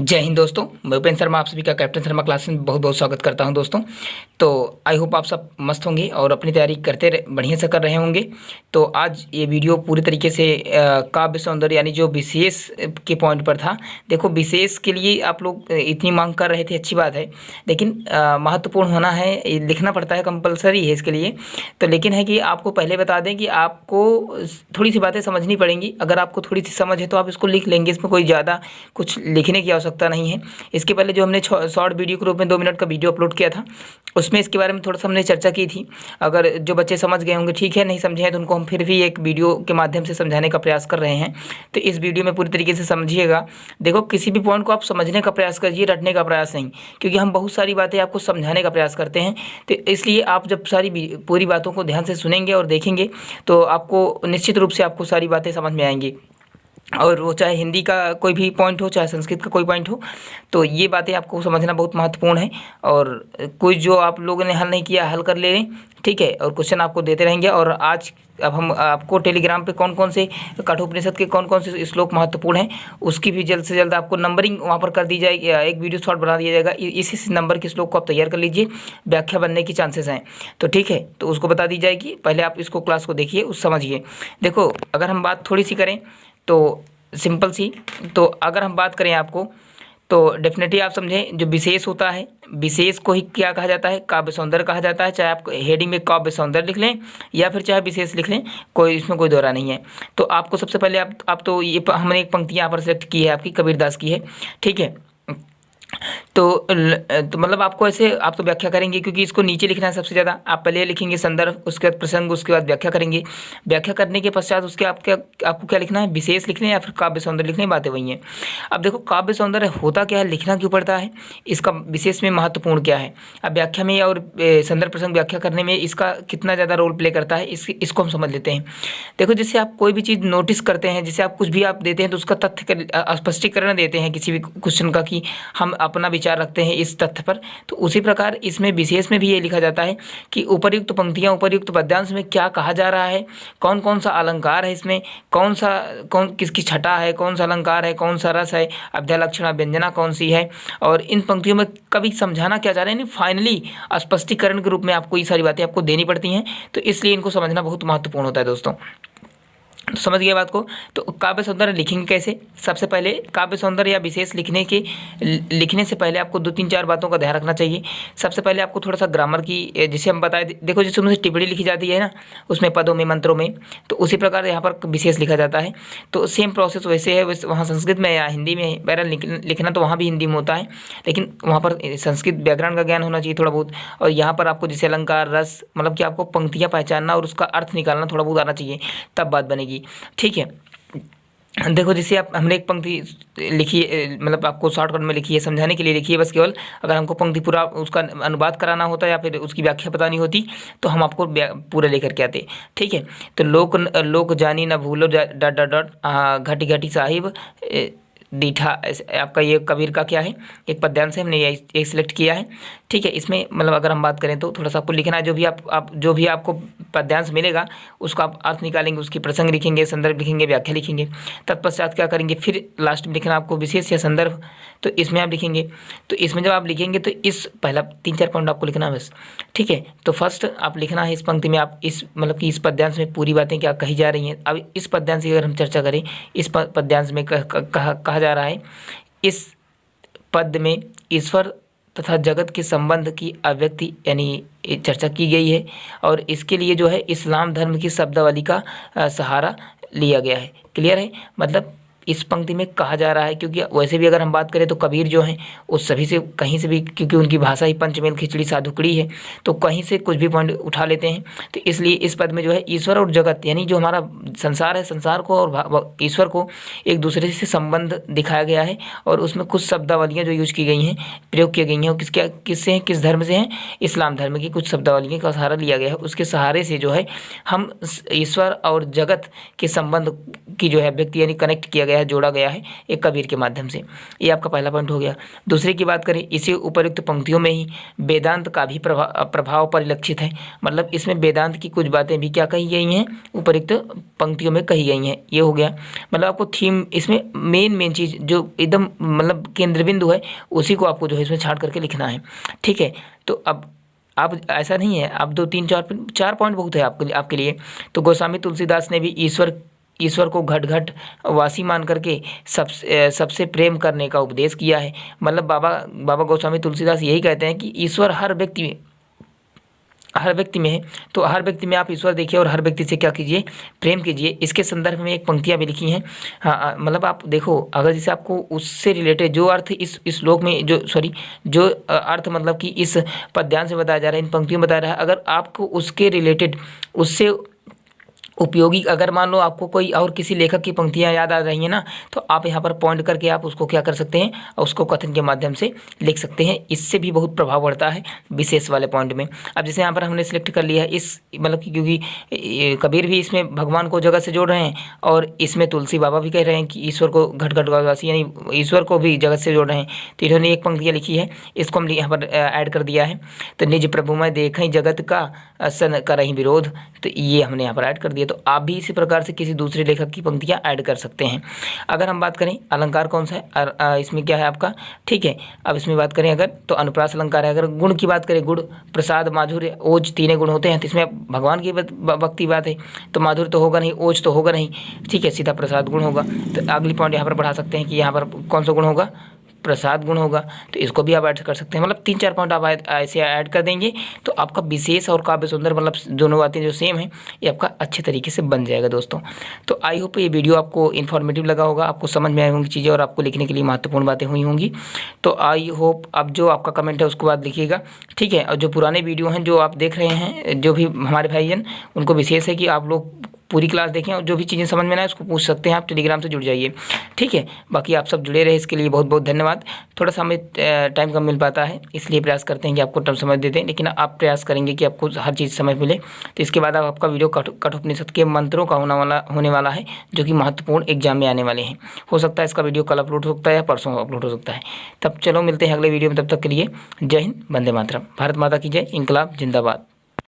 जय हिंद दोस्तों। मैं उपेंद्र शर्मा आप सभी का कैप्टन शर्मा क्लास में बहुत बहुत स्वागत करता हूं दोस्तों। तो आई होप आप सब मस्त होंगे और अपनी तैयारी करते बढ़िया से कर रहे होंगे। तो आज ये वीडियो पूरी तरीके से काव्य सौंदर्य यानी जो विशेष के पॉइंट पर था। देखो, विशेष के लिए आप लोग इतनी मांग कर रहे थे, अच्छी बात है, लेकिन महत्वपूर्ण होना है, ये लिखना पड़ता है, कंपलसरी है इसके लिए। तो लेकिन है कि आपको पहले बता दें कि आपको थोड़ी सी बातें समझनी पड़ेंगी। अगर आपको थोड़ी सी समझ है तो आप इसको लिख लेंगे, इसमें कोई ज़्यादा कुछ लिखने की आवश्यकता नहीं है। इसके पहले जो हमने शॉर्ट वीडियो के रूप में 2 मिनट का वीडियो अपलोड किया था, उसमें इसके बारे में थोड़ा सा हमने चर्चा की थी। अगर जो बच्चे समझ गए होंगे ठीक है, नहीं समझे हैं तो उनको हम फिर भी एक वीडियो के माध्यम से समझाने का प्रयास कर रहे हैं। तो इस वीडियो में पूरी तरीके से समझिएगा। देखो, किसी भी पॉइंट को आप समझने का प्रयास करिए, रटने का प्रयास नहीं, क्योंकि हम बहुत सारी बातें आपको समझाने का प्रयास करते हैं। तो इसलिए आप जब सारी पूरी बातों को ध्यान से सुनेंगे और देखेंगे तो आपको निश्चित रूप से आपको सारी बातें समझ में आएंगी। और वो चाहे हिंदी का कोई भी पॉइंट हो, चाहे संस्कृत का कोई पॉइंट हो, तो ये बातें आपको समझना बहुत महत्वपूर्ण है। और कोई जो आप लोगों ने हल नहीं किया, हल कर ले लें, ठीक है। और क्वेश्चन आपको देते रहेंगे। और आज अब हम आपको टेलीग्राम पे कौन कौन से कठोपनिषद के कौन कौन से श्लोक महत्वपूर्ण हैं, उसकी भी जल्द से जल्द आपको नंबरिंग वहाँ पर कर दी जाएगी। एक वीडियो शॉर्ट बना दिया जाएगा, इसी नंबर के श्लोक को आप तैयार कर लीजिए, व्याख्या बनने की चांसेस हैं। तो ठीक है, तो उसको बता दी जाएगी। पहले आप इसको क्लास को देखिए, उस समझिए। देखो, अगर हम बात थोड़ी सी करें तो सिंपल सी, तो अगर हम बात करें आपको, तो डेफिनेटली आप समझें, जो विशेष होता है, विशेष को ही क्या कहा जाता है? काव्य सौंदर्य कहा जाता है। चाहे आप हेडिंग में काव्य सौंदर्य लिख लें या फिर चाहे विशेष लिख लें, कोई इसमें कोई दोहरा नहीं है। तो आपको सबसे पहले आप तो ये हमने एक पंक्ति यहाँ पर सेलेक्ट की है, आपकी कबीरदास की है, ठीक है। तो मतलब आपको ऐसे आप तो व्याख्या करेंगे, क्योंकि इसको नीचे लिखना है सबसे ज़्यादा। आप पहले लिखेंगे संदर्भ, उसके बाद प्रसंग, उसके बाद व्याख्या करेंगे। व्याख्या करने के पश्चात उसके आपको क्या लिखना है? विशेष लिखना है या फिर काव्य सौंदर्य लिखने, बातें वही हैं। अब देखो, काव्य सौंदर्य होता क्या है, लिखना क्यों पड़ता है, इसका विशेष में महत्वपूर्ण क्या है, अब व्याख्या में और संदर्भ प्रसंग व्याख्या करने में इसका कितना ज़्यादा रोल प्ले करता है, इसको हम समझ लेते हैं। देखो, जैसे आप कोई भी चीज़ नोटिस करते हैं, जैसे आप कुछ भी आप देते हैं तो उसका तथ्य स्पष्टीकरण देते हैं किसी भी क्वेश्चन का, कि हम अपना विचार रखते हैं इस तथ्य पर। तो उसी प्रकार इसमें विशेष में भी ये लिखा जाता है कि उपर्युक्त पंक्तियां, उपर्युक्त पद्यांश में क्या कहा जा रहा है, कौन कौन सा अलंकार है इसमें, कौन किसकी छटा है, कौन सा अलंकार है, कौन सा रस है, अभ्या लक्षणा व्यंजना कौन सी है, और इन पंक्तियों में कभी समझाना क्या चाह रहे हैं, फाइनली स्पष्टीकरण के रूप में आपको ये सारी बातें आपको देनी पड़ती हैं। तो इसलिए इनको समझना बहुत महत्वपूर्ण होता है दोस्तों। तो समझ गए बात को। तो काव्य सौंदर्य लिखेंगे कैसे? सबसे पहले काव्य सौंदर्य या विशेष लिखने से पहले आपको 2-3-4 बातों का ध्यान रखना चाहिए। सबसे पहले आपको थोड़ा सा ग्रामर की, जैसे हम बताए, देखो जैसे उनसे टिप्पणी लिखी जाती है ना, उसमें पदों में, मंत्रों में, तो उसी प्रकार यहाँ पर विशेष लिखा जाता है। तो सेम प्रोसेस वैसे है, वैसे वहाँ संस्कृत में या हिंदी में बहरहाल लिखना तो वहाँ भी हिंदी में होता है, लेकिन वहाँ पर संस्कृत व्याकरण का ज्ञान होना चाहिए थोड़ा बहुत। और यहाँ पर आपको जैसे अलंकार, रस, मतलब कि आपको पंक्तियाँ पहचानना और उसका अर्थ निकालना थोड़ा बहुत आना चाहिए, तब बात बनेगी, ठीक है। देखो, जैसे आप हमने एक पंक्ति लिखी है, मतलब आपको शॉर्टकट में लिखी है, समझाने के लिए लिखी है बस केवल। अगर हमको पंक्ति पूरा उसका अनुवाद कराना होता या फिर उसकी व्याख्या बतानी होती तो हम आपको पूरा लेकर के आते, ठीक है। तो लोक जानी न भूलो डॉट डॉट डॉट घटी घटी साहिब दीठा, आपका ये कबीर का क्या है, एक पद्यांश है, हमने ये सिलेक्ट किया है, ठीक है। इसमें मतलब अगर हम बात करें तो थोड़ा सा आपको लिखना है, जो भी आपको पद्यांश मिलेगा उसका आप अर्थ निकालेंगे, उसकी प्रसंग लिखेंगे, संदर्भ लिखेंगे, व्याख्या लिखेंगे। तत्पश्चात क्या करेंगे, फिर लास्ट में लिखना आपको विशेष या संदर्भ, तो इसमें आप लिखेंगे। तो इसमें जब आप लिखेंगे तो इस पहला 3-4 पॉइंट आपको लिखना है बस, ठीक है। तो फर्स्ट आप लिखना है इस पंक्ति में, आप इस मतलब कि इस पद्यांश में पूरी बातें क्या कही जा रही हैं। अब इस पद्यांश की अगर हम चर्चा करें, इस पद्यांश में कहा जा रहा है, इस पद में ईश्वर तथा जगत के संबंध की अभिव्यक्ति यानी चर्चा की गई है, और इसके लिए जो है इस्लाम धर्म की शब्दावली का सहारा लिया गया है। क्लियर है? मतलब इस पंक्ति में कहा जा रहा है, क्योंकि वैसे भी अगर हम बात करें तो कबीर जो हैं उस सभी से कहीं से भी, क्योंकि उनकी भाषा ही पंचमेल खिचड़ी साधुकड़ी है, तो कहीं से कुछ भी पॉइंट उठा लेते हैं। तो इसलिए इस पद में जो है ईश्वर और जगत यानी जो हमारा संसार है, संसार को और ईश्वर को एक दूसरे से संबंध दिखाया गया है, और उसमें कुछ शब्दावलियाँ जो यूज की गई हैं, प्रयोग की गई हैं, वो किससे हैं, किस धर्म से हैं? इस्लाम धर्म की कुछ शब्दावलियों का सहारा लिया गया है। उसके सहारे से जो है हम ईश्वर और जगत के संबंध की जो है व्यक्ति यानी कनेक्ट किया गया है, गया है, जोड़ा गया है एक कबीर के माध्यम से। ये आपका पहला पॉइंट हो गया। दूसरे की बात करें, इसी उपयुक्त पंक्तियों में ही वेदांत का भी प्रभाव परिलक्षित है। मतलब इसमें वेदांत की कुछ बातें भी क्या कही गई हैं, उपयुक्त पंक्तियों में कही गई हैं। ये हो गया। मतलब आपको थीम, इसमें मेन चीज़ जो एकदम मतलब केंद्र बिंदु है, उसी को आपको जो है इसमें छांट करके लिखना है। ठीक है, तो अब आप ऐसा नहीं है, आप 2 3 4 पॉइंट बहुत है आपके लिए। तो गोस्वामी तुलसीदास ने भी ईश्वर को घट घट वासी मान करके सबसे प्रेम करने का उपदेश किया है। मतलब बाबा गोस्वामी तुलसीदास यही कहते हैं कि ईश्वर हर व्यक्ति में है। तो हर व्यक्ति में आप ईश्वर देखिए और हर व्यक्ति से क्या कीजिए, प्रेम कीजिए। इसके संदर्भ में एक पंक्तियाँ भी लिखी हैं। हाँ, मतलब आप देखो, अगर जैसे आपको उससे रिलेटेड जो अर्थ इस श्लोक में जो अर्थ मतलब कि इस पद्यांश से बताया जा रहा है, इन पंक्तियों में बताया रहा है, अगर आपको उसके रिलेटेड उससे उपयोगी, अगर मान लो आपको कोई और किसी लेखक की पंक्तियाँ याद आ रही हैं ना, तो आप यहाँ पर पॉइंट करके आप उसको क्या कर सकते हैं, उसको कथन के माध्यम से लिख सकते हैं। इससे भी बहुत प्रभाव पड़ता है विशेष वाले पॉइंट में। अब जैसे यहाँ पर हमने सिलेक्ट कर लिया है इस, मतलब कि क्योंकि कबीर भी इसमें भगवान को जगत से जोड़ रहे हैं और इसमें तुलसी बाबा भी कह रहे हैं कि ईश्वर को घट घट वासी, यानी ईश्वर को भी जगत से जोड़ रहे हैं। तो इन्होंने एक पंक्तियाँ लिखी है, इसको हम यहाँ पर ऐड कर दिया है। तो निज प्रभु में देखें जगत का सन करहीं विरोध, तो ये हमने यहाँ पर ऐड कर दिया। तो आप भी इसी प्रकार से किसी दूसरे लेखक की पंक्तियाँ ऐड कर सकते हैं। अगर हम बात करें अलंकार कौन सा है, इसमें क्या है आपका, ठीक है। अब इसमें बात करें अगर, तो अनुप्रास अलंकार है। अगर गुण की बात करें, गुण, प्रसाद, माधुर्य, ओज, तीनों गुण होते हैं। तो इसमें भगवान की भक्ति बात है, तो माधुर्य तो होगा नहीं, ओज तो होगा नहीं, ठीक है, सीधा प्रसाद गुण होगा। तो अगली पॉइंट यहाँ पर बढ़ा सकते हैं कि यहाँ पर कौन सा गुण होगा, प्रसाद गुण होगा। तो इसको भी आप ऐड कर सकते हैं। मतलब 3 4 पॉइंट आप ऐसे ऐड कर देंगे तो आपका विशेष और काव्य सुंदर, मतलब दोनों बातें जो सेम है, ये आपका अच्छे तरीके से बन जाएगा दोस्तों। तो आई होप ये वीडियो आपको इन्फॉर्मेटिव लगा होगा, आपको समझ में आई होंगी चीज़ें और आपको लिखने के लिए महत्वपूर्ण बातें हुई होंगी। तो आई होप अब जो आपका कमेंट है उसको बाद लिखिएगा, ठीक है। और जो पुराने वीडियो हैं जो आप देख रहे हैं, जो भी हमारे भाईजन, उनको विशेष है कि आप लोग पूरी क्लास देखें और जो भी चीज़ें समझ में ना आए उसको पूछ सकते हैं, आप टेलीग्राम से जुड़ जाइए, ठीक है। बाकी आप सब जुड़े रहे, इसके लिए बहुत बहुत धन्यवाद। थोड़ा सा हमें टाइम कम मिल पाता है, इसलिए प्रयास करते हैं कि आपको टाइम समझ देते हैं, लेकिन आप प्रयास करेंगे कि आपको हर चीज़ समझ मिले। तो इसके बाद आपका वीडियो कठोपनिषद के मंत्रों का होने वाला है, जो कि महत्वपूर्ण एग्जाम में आने वाले हैं। हो सकता है इसका वीडियो कल अपलोड हो सकता है या परसों अपलोड हो सकता है। तब चलो मिलते हैं अगले वीडियो में, तब तक के लिए जय हिंद, वंदे मातरम, भारत माता की जय, इंकलाब जिंदाबाद।